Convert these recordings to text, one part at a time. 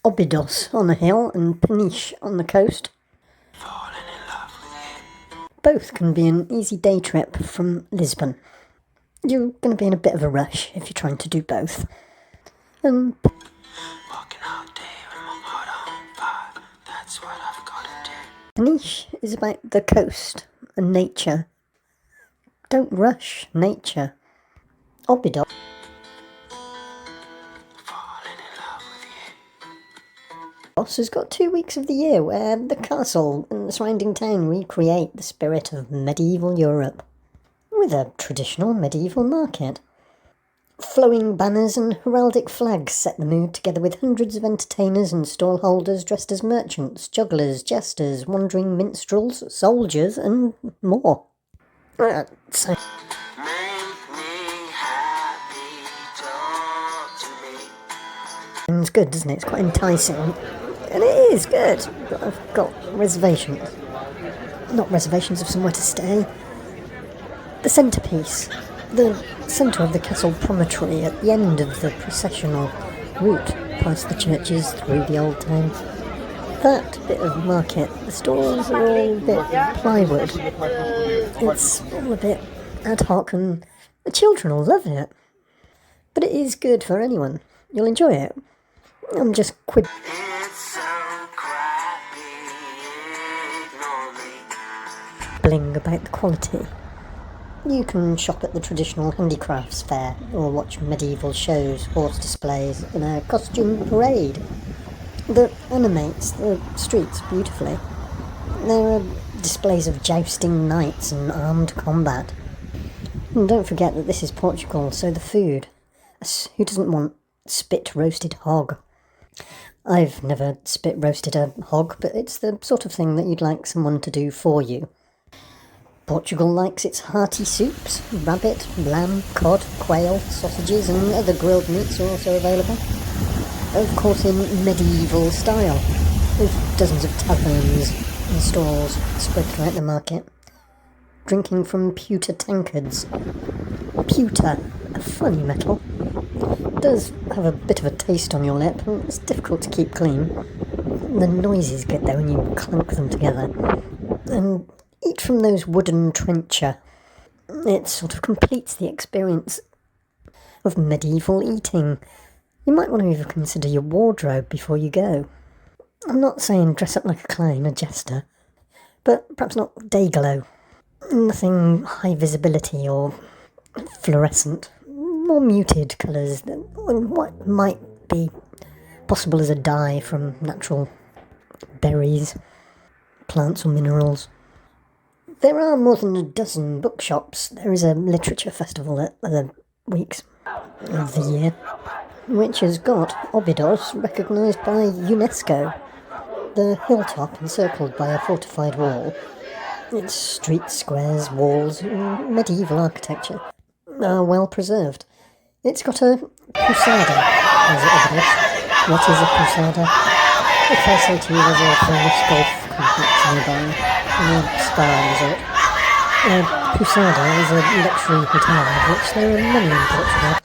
Obidos on a hill and Peniche on the coast. Both can be an easy day trip from Lisbon. You're going to be in a bit of a rush if you're trying to do both. And Peniche is about the coast and nature. Don't rush nature. Obidos has got 2 weeks of the year where the castle and the surrounding town recreate the spirit of medieval Europe, with a traditional medieval market. Flowing banners and heraldic flags set the mood, together with hundreds of entertainers and stallholders dressed as merchants, jugglers, jesters, wandering minstrels, soldiers, and more. Sounds good, doesn't it? It's quite enticing. And it is good, but I've got reservations. Not reservations of somewhere to stay. The centrepiece, the centre of the castle promontory at the end of the processional route past the churches through the old town. That bit of market, the stalls are all a bit plywood. It's all a bit ad hoc and the children will love it. But it is good for anyone. You'll enjoy it. I'm just quibbling about the quality. You can shop at the traditional handicrafts fair or watch medieval shows, horse displays and a costume parade that animates the streets beautifully. There are displays of jousting knights and armed combat. And don't forget that this is Portugal, so the food. Who doesn't want spit roasted hog? I've never spit roasted a hog, but it's the sort of thing that you'd like someone to do for you. Portugal likes its hearty soups. Rabbit, lamb, cod, quail, sausages and other grilled meats are also available. Of course in medieval style, with dozens of taverns and stalls spread throughout the market. Drinking from pewter tankards. Pewter, a funny metal. It does have a bit of a taste on your lip, and it's difficult to keep clean. The noises get there when you clunk them together. And eat from those wooden trencher. It sort of completes the experience of medieval eating. You might want to even consider your wardrobe before you go. I'm not saying dress up like a clown, a jester, but perhaps not day glow. Nothing high visibility or fluorescent. More muted colours than what might be possible as a dye from natural berries, plants or minerals. There are more than a dozen bookshops. There is a literature festival at other weeks of the year, which has got Obidos recognised by UNESCO. The hilltop encircled by a fortified wall. Its streets, squares, walls, and medieval architecture are well preserved. It's got a posada, as it Obidos. What is a posada? If I say to you there's a famous golf complex nearby, and a spa resort. Posada is a luxury hotel, of which there are many in Portugal,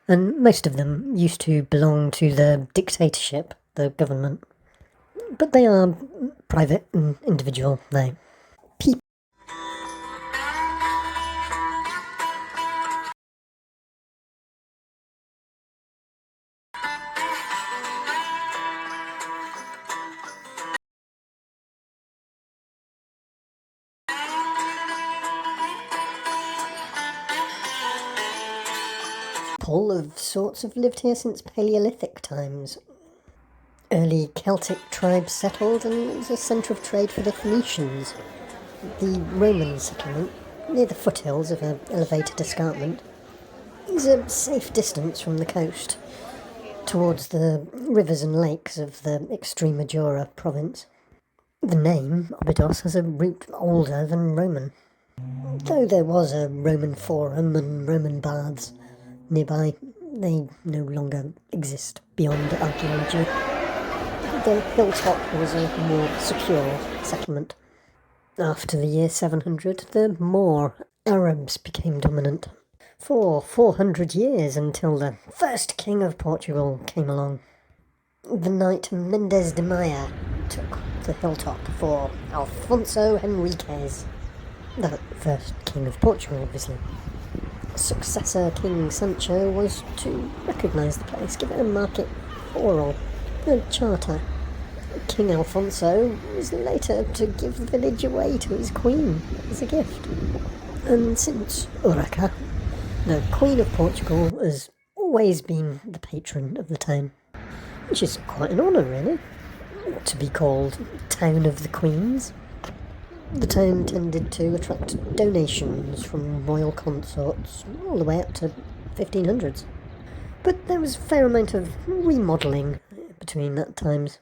and most of them used to belong to the dictatorship, the government. But they are private and individual now. People of sorts have lived here since Paleolithic times. Early Celtic tribes settled, and it was a centre of trade for the Phoenicians. The Roman settlement, near the foothills of an elevated escarpment, is a safe distance from the coast, towards the rivers and lakes of the Extremadura province. The name, Obidos, has a root older than Roman. Though there was a Roman forum and Roman baths nearby, they no longer exist beyond archaeology. The hilltop was a more secure settlement. After the year 700, the Moor Arabs became dominant for 400 years until the first king of Portugal came along. The night Mendez de Maya took the hilltop for Alfonso Henriquez, the first king of Portugal, obviously. Successor King Sancho was to recognise the place, give it a market oral, a charter. King Alfonso was later to give the village away to his queen as a gift. And since Urraca, the Queen of Portugal has always been the patron of the town, which is quite an honour, really, to be called Town of the Queens. The town tended to attract donations from royal consorts all the way up to 1500s. But there was a fair amount of remodelling between that times.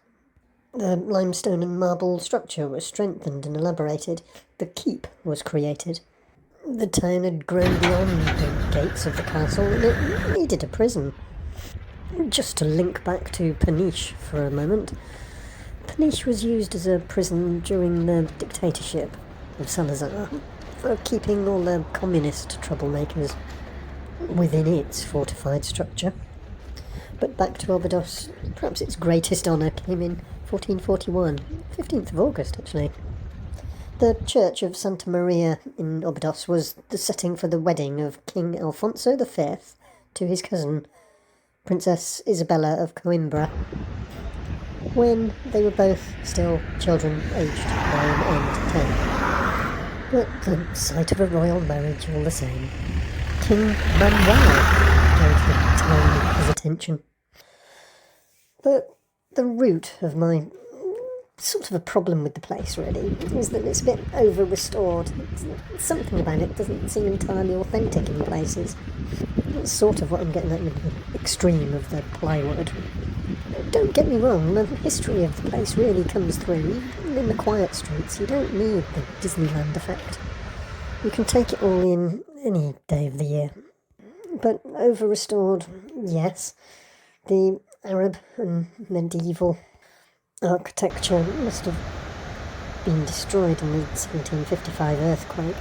The limestone and marble structure was strengthened and elaborated. The keep was created. The town had grown beyond the gates of the castle and it needed a prison. Just to link back to Peniche for a moment, Peniche was used as a prison during the dictatorship of Salazar for keeping all the communist troublemakers within its fortified structure. But back to Obidos, perhaps its greatest honour came in 1441, 15th of August actually. The church of Santa Maria in Obidos was the setting for the wedding of King Alfonso V to his cousin, Princess Isabella of Coimbra, when they were both still children aged 9 and 10. But the sight of a royal marriage all the same. King Manuel gave the town his attention. But the root of my sort of a problem with the place, really, is that it's a bit over-restored. Something about it doesn't seem entirely authentic in places. That's sort of what I'm getting at with the extreme of the plywood. Don't get me wrong, the history of the place really comes through. Even in the quiet streets, you don't need the Disneyland effect. You can take it all in any day of the year. But over-restored, yes. The Arab and medieval architecture must have been destroyed in the 1755 earthquake,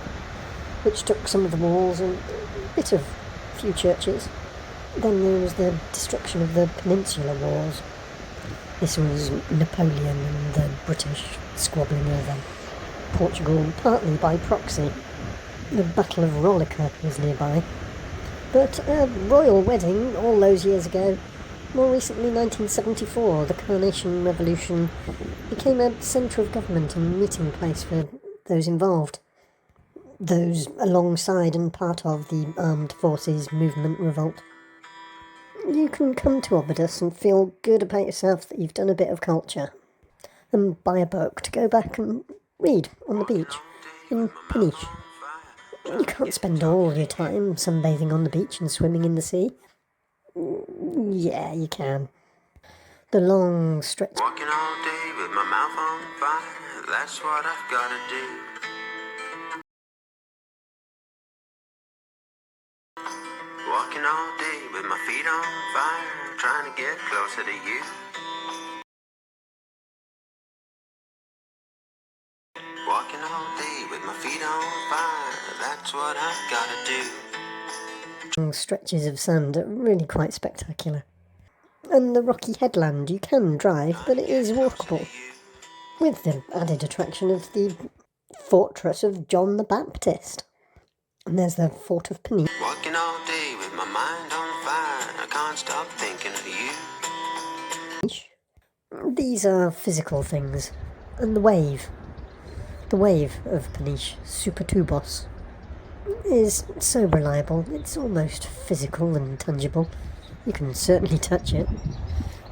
which took some of the walls and a bit of a few churches. Then there was the destruction of the Peninsular Wars. This was Napoleon and the British squabbling over Portugal, partly by proxy. The Battle of Rolica was nearby. But a royal wedding all those years ago, more recently 1974, the Carnation Revolution, became a centre of government and meeting place for those involved. Those alongside and part of the armed forces movement revolt. You can come to Obidos and feel good about yourself that you've done a bit of culture, and buy a book to go back and read on the beach in Peniche. You can't spend all your time sunbathing on the beach and swimming in the sea. Yeah, you can. The long stretch. Walking all day with my mouth on fire, that's what I've gotta do. Walking all day with my feet on fire, trying to get closer to you. Walking all day with my feet on fire, that's what I've gotta do. Long stretches of sand are really quite spectacular. And the rocky headland you can drive, but it is walkable, with the added attraction of the fortress of John the Baptist. And there's the Fort of Peniche. Walking all day with my mind on fire, I can't stop thinking of you. These are physical things. And the wave of Peniche, supertubos, is so reliable, it's almost physical and tangible. You can certainly touch it.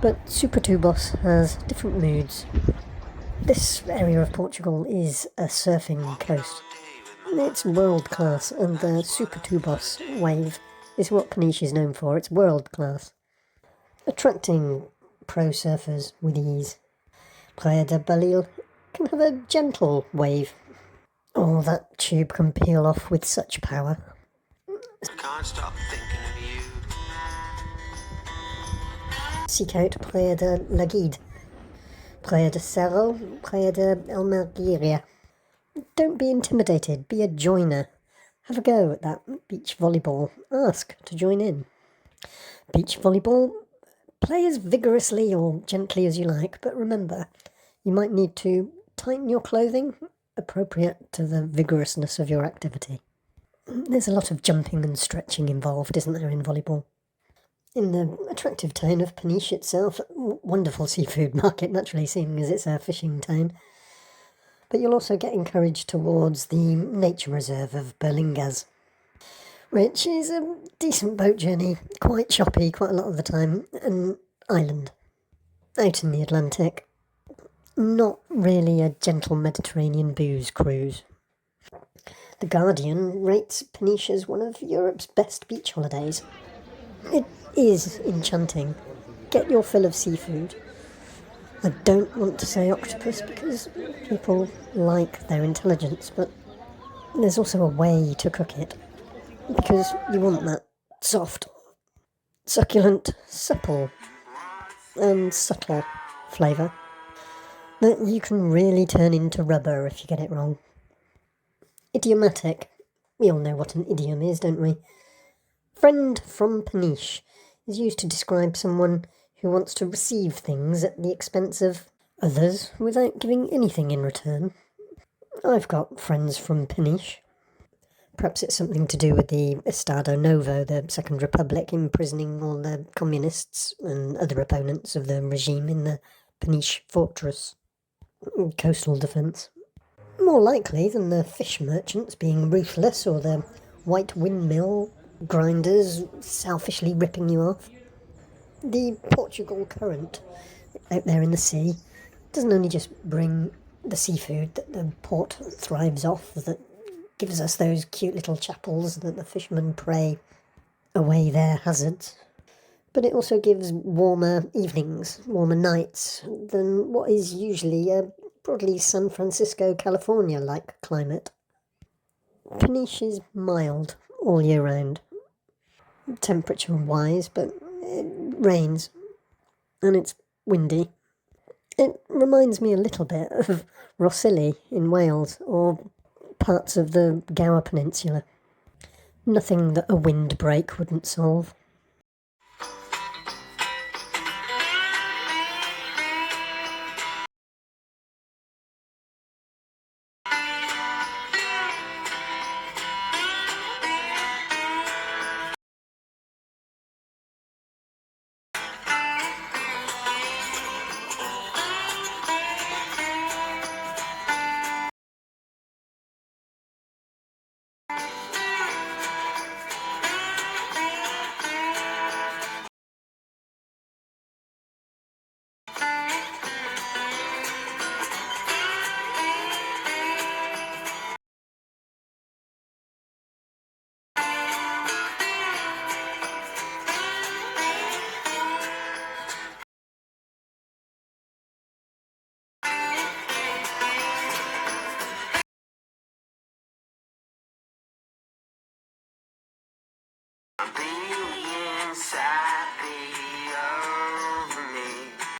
But supertubos has different moods. This area of Portugal is a surfing coast. It's world class, and the supertubos wave is what Peniche is known for. It's world class, attracting pro surfers with ease. Praia de Balil can have a gentle wave. Oh, that tube can peel off with such power. I can't stop thinking of you. Seek out Praia de Laguide, Praia de Cerro, Praia de Almagiria. Don't be intimidated, be a joiner. Have a go at that beach volleyball. Ask to join in. Beach volleyball, Play as vigorously or gently as you like, but remember, you might need to tighten your clothing appropriate to the vigorousness of your activity. There's a lot of jumping and stretching involved, isn't there, in volleyball? In the attractive town of Peniche itself, wonderful seafood market, naturally, seeing as it's a fishing town. But you'll also get encouraged towards the nature reserve of Berlingas, which is a decent boat journey, quite choppy quite a lot of the time, an island out in the Atlantic. Not really a gentle Mediterranean booze cruise. The Guardian rates Peniche as one of Europe's best beach holidays. It is enchanting. Get your fill of seafood. I don't want to say octopus because people like their intelligence, but there's also a way to cook it. Because you want that soft, succulent, supple, and subtle flavour that you can really turn into rubber if you get it wrong. Idiomatic. We all know what an idiom is, don't we? Friend from Peniche is used to describe someone who wants to receive things at the expense of others without giving anything in return. I've got friends from Peniche. Perhaps it's something to do with the Estado Novo, the Second Republic, imprisoning all the communists and other opponents of the regime in the Peniche fortress. Coastal defence. More likely than the fish merchants being ruthless or the white windmill grinders selfishly ripping you off. The Portugal current out there in the sea doesn't only just bring the seafood that the port thrives off, that gives us those cute little chapels that the fishermen pray away their hazards, but it also gives warmer evenings, warmer nights than what is usually a broadly San Francisco, California-like climate. Peniche is mild all year round, temperature-wise, but it rains, and it's windy. It reminds me a little bit of Rhossili in Wales, or parts of the Gower Peninsula. Nothing that a windbreak wouldn't solve. Something inside.